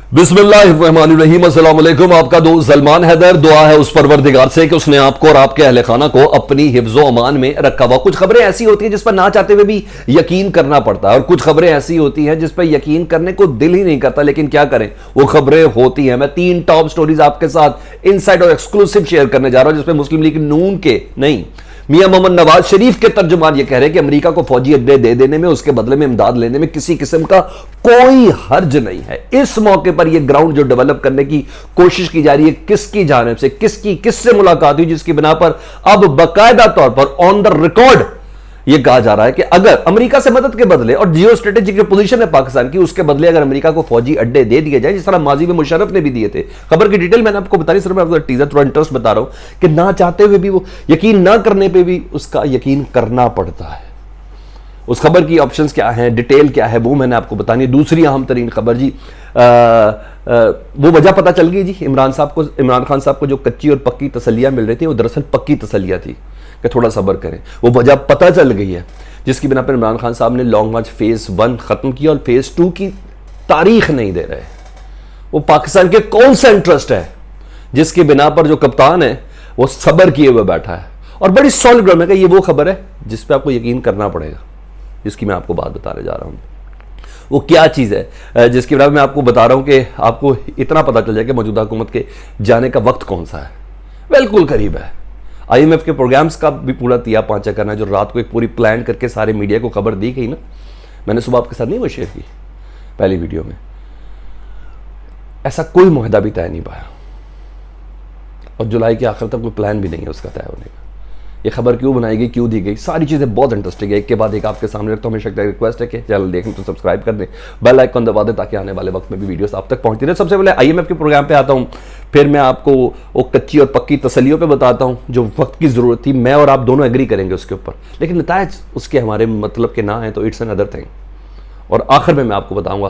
बिस्मिल्लाहिर्रहमानिर्रहीम। अस्सलाम वालेकुम। आपका दोस्त सलमान हैदर। दुआ है उस परवरदिगार से कि उसने आपको और आपके अहले खाना को अपनी हिफ्ज़ो अमान में रखा हुआ। कुछ खबरें ऐसी होती हैं जिस पर ना चाहते हुए भी यकीन करना पड़ता है और कुछ खबरें ऐसी होती हैं जिस पर यकीन करने को दिल ही नहीं करता, लेकिन क्या करें, वो खबरें होती हैं। मैं 3 टॉप स्टोरीज आपके साथ इनसाइड और एक्सक्लूसिव शेयर करने जा रहा हूं जिसमें मुस्लिम लीग नून के नहीं, मियां मोहम्मद नवाज शरीफ के तर्जुमान ये कह रहे हैं कि अमेरिका को फौजी अड्डे दे देने में, उसके बदले में इमदाद लेने में किसी किस्म का कोई हर्ज नहीं है। इस मौके पर यह ग्राउंड जो डेवलप करने की कोशिश की जा रही है, किसकी जानिब से, किससे मुलाकात हुई, जिसकी बिना पर अब बाकायदा तौर पर ऑन द रिकॉर्ड यह कहा जा रहा है कि अगर अमेरिका से मदद के बदले और जियो स्ट्रेटेजिक पोजीशन है पाकिस्तान की, उसके बदले अगर अमेरिका को फौजी अड्डे दे दिए जाए, जिस तरह माजी में मुशर्रफ ने भी दिए थे। खबर की डिटेल मैंने आपको बताई, सिर्फ मैं आपको टीजर थोड़ा इंटरेस्ट बता रहा हूं कि ना चाहते हुए भी, वो यकीन ना करने पर भी उसका यकीन करना पड़ता है। उस खबर की ऑप्शंस क्या हैं, डिटेल क्या है, वो मैंने आपको बतानी है। दूसरी अहम तरीन खबर जी, वो वजह पता चल गई जी। इमरान खान साहब को जो कच्ची और पक्की तसल्लियां मिल रही थी, वो दरअसल पक्की तसल्लियां थी कि थोड़ा सब्र करें। वो वजह पता चल गई है जिसकी बिना पर इमरान खान साहब ने लॉन्ग मार्च फेज 1 खत्म किया और फेज 2 की तारीख नहीं दे रहे। वो पाकिस्तान के कौन सा इंटरेस्ट है जिसकी बिना पर जो कप्तान है वो सब्र किए हुए बैठा है और बड़ी सॉलिड ग्राउंड में। ये वो खबर है जिस पर आपको यकीन करना पड़ेगा, जिसकी मैं आपको बात बताने जा रहा हूं। वो क्या चीज़ है जिसकी वजह मैं आपको बता रहा हूं कि आपको इतना पता चल जाए कि मौजूदा हुकूमत के जाने का वक्त कौन सा है, बिल्कुल करीब है। IMF के प्रोग्राम्स का भी पूरा तिया पांचा करना है, जो रात को एक पूरी प्लान करके सारे मीडिया को खबर दी गई ना, मैंने सुबह आपके साथ नहीं वो शेयर की पहली वीडियो में। ऐसा कोई मुहदा भी तय नहीं पाया और जुलाई के आखिर तक कोई प्लान भी नहीं है उसका तय होने का। ये खबर क्यों बनाई गई, क्यों दी गई, सारी चीज़ें बहुत इंटरेस्टिंग है। एक के बाद एक आपके सामने रखता हूं। हमेशा रिक्वेस्ट है कि चैनल देखें तो सब्सक्राइब कर दें, बेल आइकन दबा दें ताकि आने वाले वक्त में भी वीडियोस आप तक पहुंचती रहे। सबसे पहले IMF के प्रोग्राम पे आता हूं, फिर मैं आपको वो कच्ची और पक्की तसल्लियों पे बताता हूं जो वक्त की ज़रूरत थी। मैं और आप दोनों एग्री करेंगे उसके ऊपर, लेकिन नतायज उसके हमारे मतलब के ना है तो इट्स एन अदर थिंग। और आखिर में मैं आपको बताऊँगा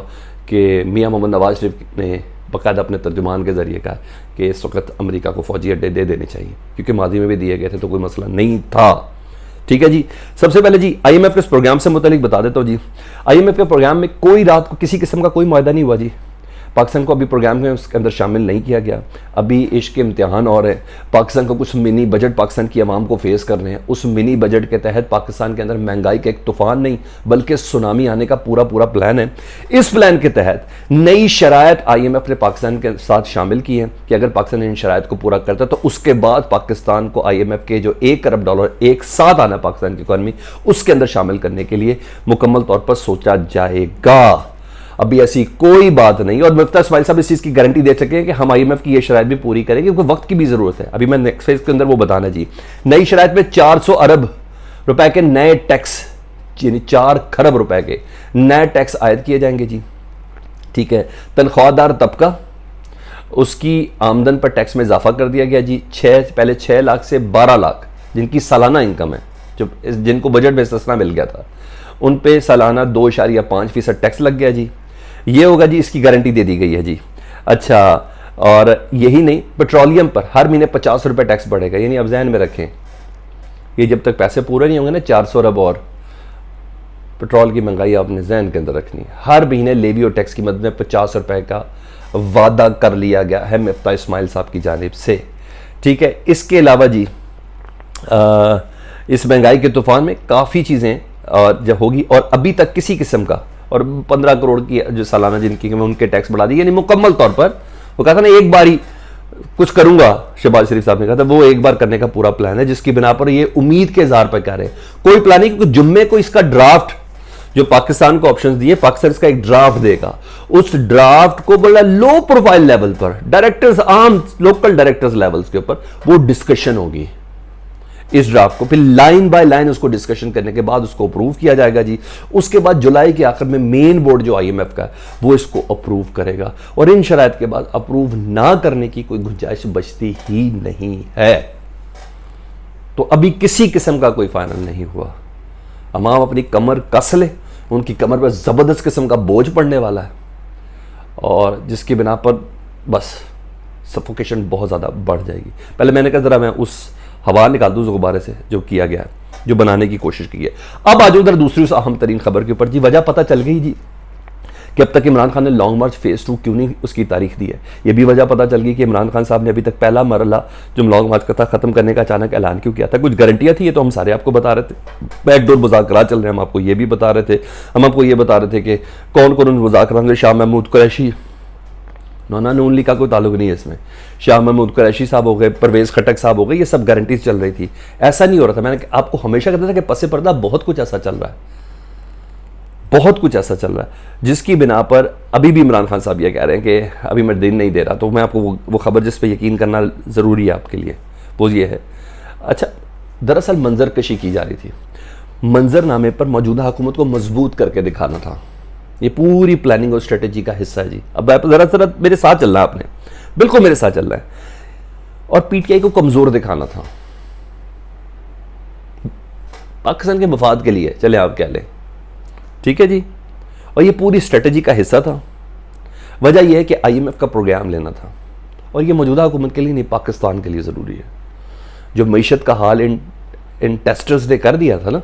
कि मियाँ मोहम्मद नवाज शरीफ ने बाकायदा अपने तर्जुमान के जरिए कहा कि इस वक्त अमेरिका को फौजी अड्डे दे देने चाहिए, क्योंकि माजी में भी दिए गए थे तो कोई मसला नहीं था। ठीक है जी। सबसे पहले जी IMF के इस प्रोग्राम से मुतालिक बता देता हूँ जी। IMF के प्रोग्राम में कोई रात को किसी किस्म का कोई मुआहदा नहीं हुआ जी। पाकिस्तान को अभी प्रोग्राम में उसके अंदर शामिल नहीं किया गया। अभी इश्क के इम्तिहान और है। पाकिस्तान को कुछ मिनी बजट पाकिस्तान की आवाम को फेस करने हैं। उस मिनी बजट के तहत पाकिस्तान के अंदर महंगाई का एक तूफान नहीं बल्कि सुनामी आने का पूरा प्लान है। इस प्लान के तहत नई शराइत IMF ने पाकिस्तान के साथ शामिल की है कि अगर पाकिस्तान इन शराइत को पूरा करता है तो उसके बाद पाकिस्तान को IMF के जो $1 खरब एक साथ आना पाकिस्तान की इकॉनमी, उसके अंदर शामिल करने के लिए मुकम्मल तौर पर सोचा जाएगा। अभी ऐसी कोई बात नहीं और मुफ्ती इस्माइल साहब इस चीज़ की गारंटी दे सके कि हम IMF की ये शराइत भी पूरी करेंगे, क्योंकि वक्त की भी ज़रूरत है। अभी मैं नेक्स्ट फेज के अंदर वो बताना जी। नई शराइत में 400 अरब रुपए के नए टैक्स, यानी 4 खरब रुपए के नए टैक्स आयद किए जाएंगे जी। ठीक है। तनख्वाहदार तबका, उसकी आमदन पर टैक्स में इजाफा कर दिया गया जी। पहले 6 लाख से 12 लाख जिनकी सालाना इनकम है, जो जिनको बजट में इस्तिस्ना मिल गया था, उन पे सालाना 2.5% टैक्स लग गया जी। ये होगा जी, इसकी गारंटी दे दी गई है जी। अच्छा, और यही नहीं, पेट्रोलियम पर हर महीने 50 रुपये टैक्स बढ़ेगा। यानी अब जहन में रखें, ये जब तक पैसे पूरे नहीं होंगे ना, 400 अरब और पेट्रोल की महंगाई आपने जहन के अंदर रखनी है। हर महीने लेवी और टैक्स की मद में 50 रुपये का वादा कर लिया गया है मुफ्ती इस्माइल साहब की जानिब से। ठीक है। इसके अलावा जी इस महंगाई के तूफान में काफ़ी चीज़ें और जब होगी, और अभी तक किसी किस्म का, और 15 करोड़ की जो सालाना जिनकी उनके टैक्स बढ़ा दी, यानी मुकम्मल तौर पर वो कहा था ना एक बार ही कुछ करूंगा, शहबाज शरीफ साहब ने कहा था वो एक बार करने का पूरा प्लान है, जिसकी बिना पर ये उम्मीद के इज़हार पर कह रहे हैं। कोई प्लान नहीं, क्योंकि जुम्मे को इसका ड्राफ्ट जो पाकिस्तान को ऑप्शंस दिए, पाकिस्तान इसका एक ड्राफ्ट देगा। उस ड्राफ्ट को बड़ा लो प्रोफाइल लेवल पर डायरेक्टर्स, आम लोकल डायरेक्टर्स लेवल्स के ऊपर वो डिस्कशन होगी। इस ड्राफ्ट को फिर लाइन बाय लाइन उसको डिस्कशन करने के बाद उसको अप्रूव किया जाएगा जी। उसके बाद जुलाई के आखिर में मेन बोर्ड जो IMF का है वो इसको अप्रूव करेगा, और इन शराइत के बाद अप्रूव ना करने की कोई गुंजाइश बचती ही नहीं है। तो अभी किसी किस्म का कोई फाइनल नहीं हुआ। अमाम अपनी कमर कस ले, उनकी कमर पर जबरदस्त किस्म का बोझ पड़ने वाला है, और जिसकी बिना पर बस सफोकेशन बहुत ज्यादा बढ़ जाएगी। पहले मैंने कहा जरा मैं उस हवा निकाल दूं उस गुब्बारे से जो किया गया है, जो बनाने की कोशिश की है। अब आज उधर दूसरी उस अहम तरीन खबर के ऊपर जी। वजह पता चल गई जी कि अब तक इमरान खान ने लॉन्ग मार्च फेज़ 2 क्यों नहीं उसकी तारीख दी है। ये भी वजह पता चल गई कि इमरान खान साहब ने अभी तक पहला मरला जो लॉन्ग मार्च का था ख़त्म करने का अचानक ऐलान क्यों किया था। कुछ गारंटियाँ थी, ये तो हम सारे आपको बता रहे थे। बैकडोर मुज़ाकरात चल रहे हैं, हम आपको ये भी बता रहे थे। हम आपको ये बता रहे थे कि कौन कौन उन मुज़ाकरात में, शाह महमूद कुरैशी, नून लीग का कोई ताल्लुक नहीं है इसमें, शाह महमूद कुरैशी साहब हो गए, परवेज़ खटक साहब हो गए, ये सब गारंटीज चल रही थी। ऐसा नहीं हो रहा था। मैंने आपको हमेशा कहता था कि पसे पर्दा बहुत कुछ ऐसा चल रहा है, बहुत कुछ ऐसा चल रहा है जिसकी बिना पर अभी भी इमरान खान साहब ये कह रहे हैं कि अभी मैं दिन नहीं दे रहा। तो मैं आपको वो खबर जिस पे यकीन करना ज़रूरी है आपके लिए, वो ये है। अच्छा, दरअसल मंजर कशी की जा रही थी। मंजरनामे पर मौजूदा हुकूमत को मजबूत करके दिखाना था। ये पूरी प्लानिंग और स्ट्रेटेजी का हिस्सा है जी। अब आप ज़रा मेरे साथ चलना है, आपने बिल्कुल मेरे साथ चलना है। और पीटीआई को कमज़ोर दिखाना था पाकिस्तान के मफाद के लिए, चले आप कह लें, ठीक है जी। और ये पूरी स्ट्रेटजी का हिस्सा था। वजह यह है कि आईएमएफ का प्रोग्राम लेना था, और ये मौजूदा हुकूमत के लिए नहीं, पाकिस्तान के लिए ज़रूरी है। जो मईशत का हाल इन टेस्टर्स ने कर दिया था ना,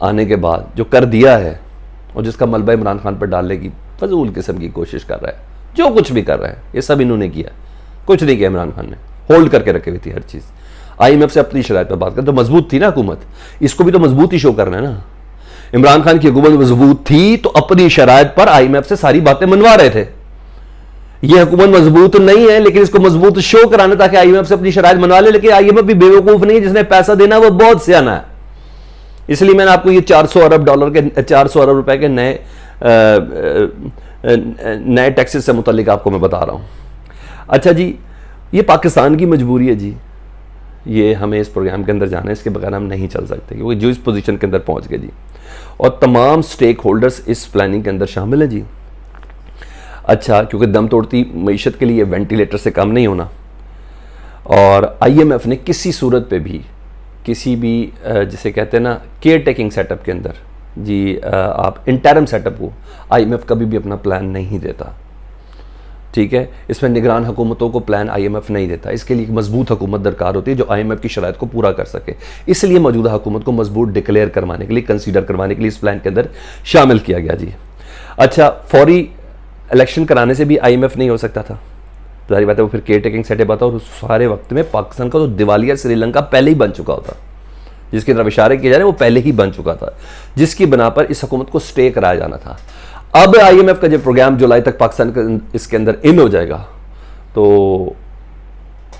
आने के बाद जो कर दिया है, और जिसका मलबा इमरान खान पर डालने की फजूल किस्म की कोशिश कर रहा है, जो कुछ भी कर रहा है, ये सब इन्होंने किया। कुछ नहीं किया इमरान खान ने, होल्ड करके रखी हुई थी हर चीज़। आईएमएफ से अपनी शराइत पर बात कर, तो मजबूत थी ना हुकूमत, इसको भी तो मजबूत ही शो करना है ना। इमरान खान की हुकूमत मजबूत थी तो अपनी शराइत पर आईएमएफ से सारी बातें मनवा रहे थे। यह हुकूमत मजबूत नहीं है, लेकिन इसको मजबूत शो कराना ताकि आईएमएफ से अपनी शराइत मनवा ले। लेकिन आईएमएफ भी बेवकूफ नहीं है, जिसने पैसा देना वो बहुत सियाना है। इसलिए मैंने आपको ये 400 अरब डॉलर के 400 अरब रुपए के नए टैक्सेस से मुतल्लिक आपको मैं बता रहा हूं। अच्छा जी, ये पाकिस्तान की मजबूरी है जी, ये हमें इस प्रोग्राम के अंदर जाना है, इसके बगैर हम नहीं चल सकते, क्योंकि जो इस पोजीशन के अंदर पहुंच गए जी, और तमाम स्टेक होल्डर्स इस प्लानिंग के अंदर शामिल है जी। अच्छा, क्योंकि दम तोड़ती मईशत के लिए वेंटिलेटर से कम नहीं होना, और आईएमएफ ने किसी सूरत पे भी, किसी भी जिसे कहते हैं ना केयर टेकिंग सेटअप के अंदर जी, आप इंटरम सेटअप को आईएमएफ कभी भी अपना प्लान नहीं देता, ठीक है। इसमें निगरान हुकूमतों को प्लान आईएमएफ नहीं देता। इसके लिए एक मजबूत हुकूमत दरकार होती है जो आईएमएफ की शराइत को पूरा कर सके। इसलिए मौजूदा हुकूमत को मजबूत डिक्लेयर करवाने के लिए, कंसीडर करवाने के लिए इस प्लान के अंदर शामिल किया गया जी। अच्छा, फौरी इलेक्शन कराने से भी आईएमएफ नहीं हो सकता था, सारी बात है। वो फिर केयर टेकिंग सेटअप आता, और उस सारे वक्त में पाकिस्तान का तो दिवालिया श्रीलंका पहले ही बन चुका होता, जिसकी तरफ इशारे किए जा रहे हैं वो पहले ही बन चुका था, जिसकी बना पर इस हुकूमत को स्टे कराया जाना था। अब आईएमएफ का जो प्रोग्राम जुलाई तक पाकिस्तान का इसके अंदर इन हो जाएगा, तो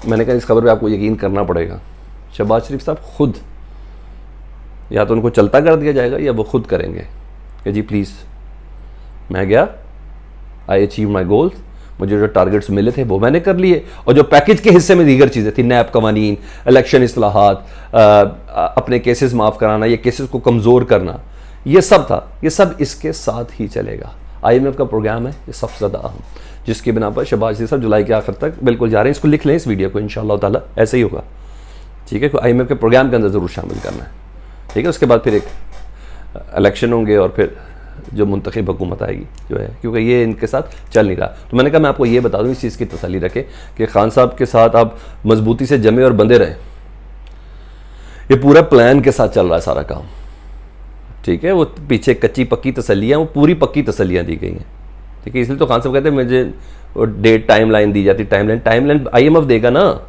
मैंने कहा इस खबर पे आपको यकीन करना पड़ेगा। शहबाज शरीफ साहब खुद, या तो उनको चलता कर दिया जाएगा या वो खुद करेंगे कि जी प्लीज़ मैं गया, आई अचीव माई गोल्स, मुझे जो टारगेट्स मिले थे वो मैंने कर लिए, और जो पैकेज के हिस्से में दीगर चीज़ें थी, नैब कवानीन, इलेक्शन इस्लाहात, अपने केसेस माफ़ कराना, ये केसेस को कमज़ोर करना, ये सब था, ये सब इसके साथ ही चलेगा। आईएमएफ का प्रोग्राम है ये सबसे ज़्यादा अहम, जिसकी बिना पर शहबाज शरीफ साहब जुलाई के आखिर तक बिल्कुल जा रहे हैं। इसको लिख लें, इस वीडियो को, इंशाअल्लाह ताला ऐसे ही होगा, ठीक है। आईएमएफ के प्रोग्राम के अंदर ज़रूर शामिल करना है, ठीक है। उसके बाद फिर एक इलेक्शन होंगे, और फिर जो मुंतखब हुकूमत आएगी जो है, क्योंकि ये इनके साथ चल नहीं रहा। तो मैंने कहा मैं आपको ये बता दूं, इस चीज़ की तसल्ली रखें कि खान साहब के साथ आप मजबूती से जमे और बंधे रहें। ये पूरा प्लान के साथ चल रहा है सारा काम, ठीक है। वो पीछे कच्ची पक्की तसल्लियाँ, वो पूरी पक्की तसल्लियाँ दी गई हैं, ठीक है। इसलिए तो खान साहब कहते हैं मुझे वो डेट टाइम लाइन दी जाती, टाइम लाइन आईएमएफ देगा ना,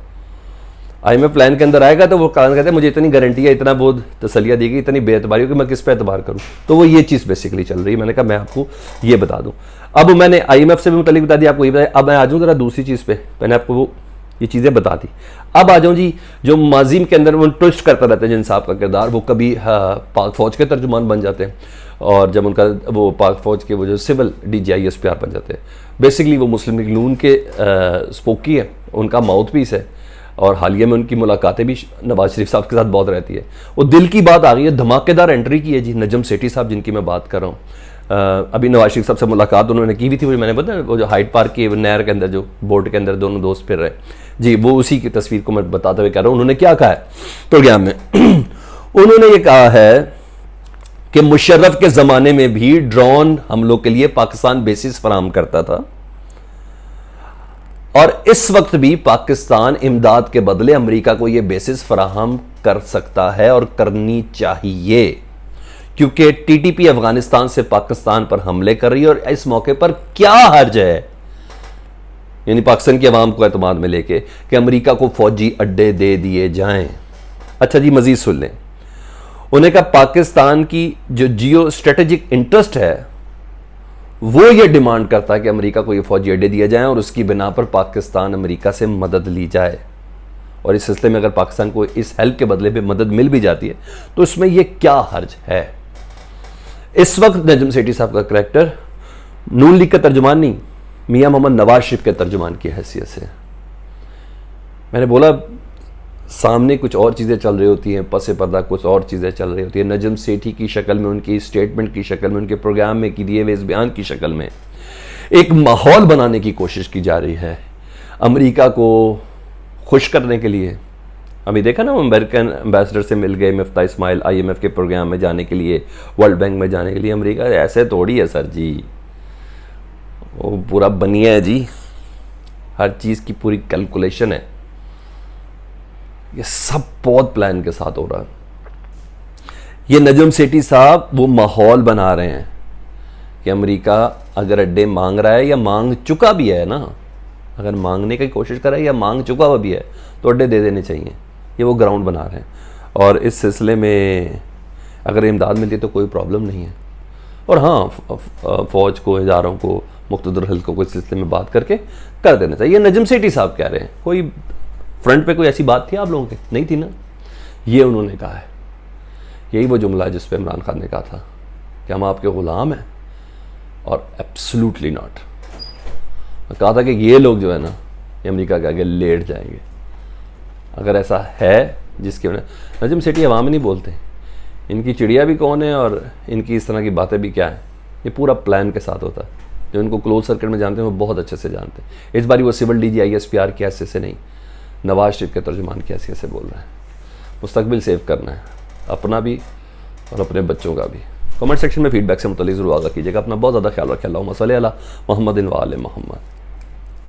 आईएमएफ प्लान के अंदर आएगा तो वो कहते हैं मुझे इतनी गारंटी है, इतना बहुत तसलिया दी गई, इतनी बेअतबारी हो कि मैं किस पे एतबार करूं। तो वो ये चीज़ बेसिकली चल रही है। मैंने कहा मैं आपको ये बता दूं। अब मैंने आईएमएफ से भी मुतल्लिक बता दिया, आपको ये बताया। अब मैं आ जाऊँ ज़रा दूसरी चीज़ पे, मैंने आपको वो ये चीज़ें बता दी। अब आ जाऊँ जी, जो माजीम के अंदर वो ट्विस्ट करता रहता है जिन साहब का किरदार, वो कभी पाक फ़ौज के तर्जुमान बन जाते हैं, और जब उनका वो पाक फ़ौज के वो जो सिविल DGI SPR बन जाते हैं। बेसिकली वो मुस्लिम लीग नून के स्पोकी है, उनका माउथ पीस है, और हालिया में उनकी मुलाकातें भी नवाज शरीफ साहब के साथ बहुत रहती है। वो दिल की बात आ गई है, धमाकेदार एंट्री की है जी नजम सेठी साहब, जिनकी मैं बात कर रहा हूँ। अभी नवाज शरीफ साहब से मुलाकात उन्होंने की भी थी, मैंने बताया वो जो हाइड पार्क की नहर के अंदर जो बोर्ड के अंदर दोनों दोस्त फिर रहे जी, वो उसी की तस्वीर को मैं बताते हुए कह रहा हूँ। उन्होंने क्या कहा है प्रोग्राम में उन्होंने ये कहा है कि मुशर्रफ के ज़माने में भी ड्रोन हमलों के लिए पाकिस्तान बेसिस फराहम करता था, और इस वक्त भी पाकिस्तान इमदाद के बदले अमेरिका को यह बेसिस फराहम कर सकता है और करनी चाहिए, क्योंकि टीटीपी अफगानिस्तान से पाकिस्तान पर हमले कर रही है और इस मौके पर क्या हर्ज है, यानी पाकिस्तान की आवाम को एतमाद में लेके कि अमेरिका को फौजी अड्डे दे दिए जाएं। अच्छा जी, मजीद सुन लें। उन्हें कहा पाकिस्तान की जो जियो स्ट्रेटेजिक इंटरेस्ट है वो ये डिमांड करता है कि अमेरिका को ये फौजी अड्डे दिए जाएं और उसकी बिना पर पाकिस्तान अमेरिका से मदद ली जाए। और इस सिलसिले में अगर पाकिस्तान को इस हेल्प के बदले में मदद मिल भी जाती है तो इसमें यह क्या हर्ज है। इस वक्त नजम सेठी साहब का करैक्टर नून लीग का तर्जुमान नहीं, मियां मोहम्मद नवाज शरीफ के तर्जुमान की हैसियत से। मैंने बोला सामने कुछ और चीज़ें चल रही होती हैं, पसे पर्दा कुछ और चीज़ें चल रही होती हैं। नजम सेठी की शक्ल में, उनकी स्टेटमेंट की शक्ल में, उनके प्रोग्राम में की दिए हुए इस बयान की शक्ल में एक माहौल बनाने की कोशिश की जा रही है अमेरिका को खुश करने के लिए। अभी देखा ना, अमेरिकन एम्बेसडर से मिल गए मिफ्ता इस्माइल IMF के प्रोग्राम में जाने के लिए, वर्ल्ड बैंक में जाने के लिए। अमेरिका ऐसे थोड़ी है सर जी, वो पूरा बनिया है जी, हर चीज़ की पूरी कैलकुलेशन है। ये सब बहुत प्लान के साथ हो रहा है। ये नजम सेठी साहब वो माहौल बना रहे हैं कि अमेरिका अगर अड्डे मांग रहा है या मांग चुका भी है ना, अगर मांगने की कोशिश कर रहा है या मांग चुका हुआ भी है तो अड्डे दे देने चाहिए। ये वो ग्राउंड बना रहे हैं और इस सिलसिले में अगर इमदाद मिलती है तो कोई प्रॉब्लम नहीं है। और हाँ, फ़ौज को, इदारों को, मुख्तदर हल्कों को इस सिलसिले में बात करके कर देना चाहिए। नजम सेठी साहब कह रहे हैं, कोई फ्रंट पे कोई ऐसी बात थी आप लोगों के? नहीं थी ना, ये उन्होंने कहा है। यही वो जुमला है जिस पे इमरान खान ने कहा था कि हम आपके ग़ुलाम हैं, और एब्सोल्युटली नॉट। कहा था कि ये लोग जो है ना, ये अमेरिका के आगे लेट जाएंगे अगर ऐसा है। जिसके वजह नजम सेठी अवाम नहीं बोलते, इनकी चिड़िया भी कौन है और इनकी इस तरह की बातें भी क्या है। ये पूरा प्लान के साथ होता है। जो इनको क्लोज सर्किट में जानते हैं वो बहुत अच्छे से जानते हैं। इस बार वो सिविल DG ISPR की हैसियत से नहीं, नवाज शरीफ के तर्जुमान की हैसियत से बोल रहे हैं। मुस्तकबिल सेव करना है, अपना भी और अपने बच्चों का भी। कमेंट सेक्शन में फीडबैक से मुतल्लिक़ ज़रूर आगाह कीजिएगा। अपना बहुत ज़्यादा ख्याल रखें। अल्लाहुम्मा सल्ली अला मुहम्मदिन व आले मुहम्मद।